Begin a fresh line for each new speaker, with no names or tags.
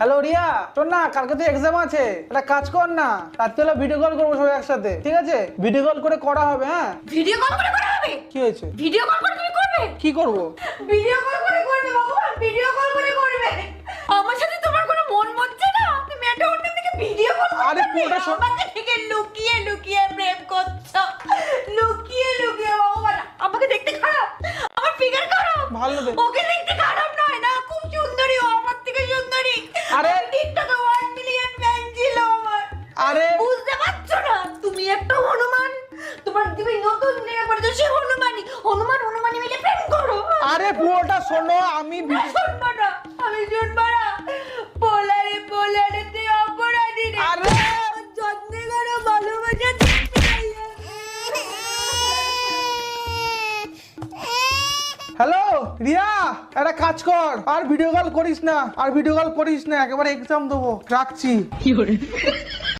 Hello Riya, শোন না, কালকে তো এক্সাম আছে, একটা কাজ কর না, রাত্রিবেলা ভিডিও কল করবো সবাই একসাথে, ঠিক আছে? ভিডিও কল করে করা হবে। হ্যাঁ,
ভিডিও কল করে করা হবে?
কি হয়েছে?
ভিডিও কল করে তুমি করবে?
কি করবো?
ভিডিও কল করে করবে ভগবান, ভিডিও কল করে করবে। আমার সাথে তোমার কোনো মন মচ্ছে না? তুমি একটা অন্য থেকে ভিডিও কল করবে?
আরে পুরোটা শোন।
আমাকে থেকে লুকিয়ে লুকিয়ে প্রেম করছো, লুকিয়ে লুকিয়ে। ভগবান, আমাকে দেখতে খারাপ? আমার ফিগার খারাপ?
ভালো দেখ।
ওকে দেখতে খারাপ নয় না, খুব সুন্দরী, ও আমার থেকে সুন্দরী।
আরে
টিকটকে 1 মিলিয়ন ফ্যান ছিল আমার।
আরে
বুঝতে পারছো না? তুমি একটা হনুমান, তুমি নতুন নিয়ে পড়েছো, সে হনুমানি মিলে প্রেম করো।
আরে পুরোটা শোনো, আমি
শুনবো না, আমি শুনবো না। পোলারে তুই অপরাধী রে।
আরে
যত্নে করো, ভালোবাসা দেখতে চাই।
হ্যালো রিয়া, একটা কাজ কর, আর ভিডিও কল করিস না, একেবারে এক্সাম দেবো, রাখছি।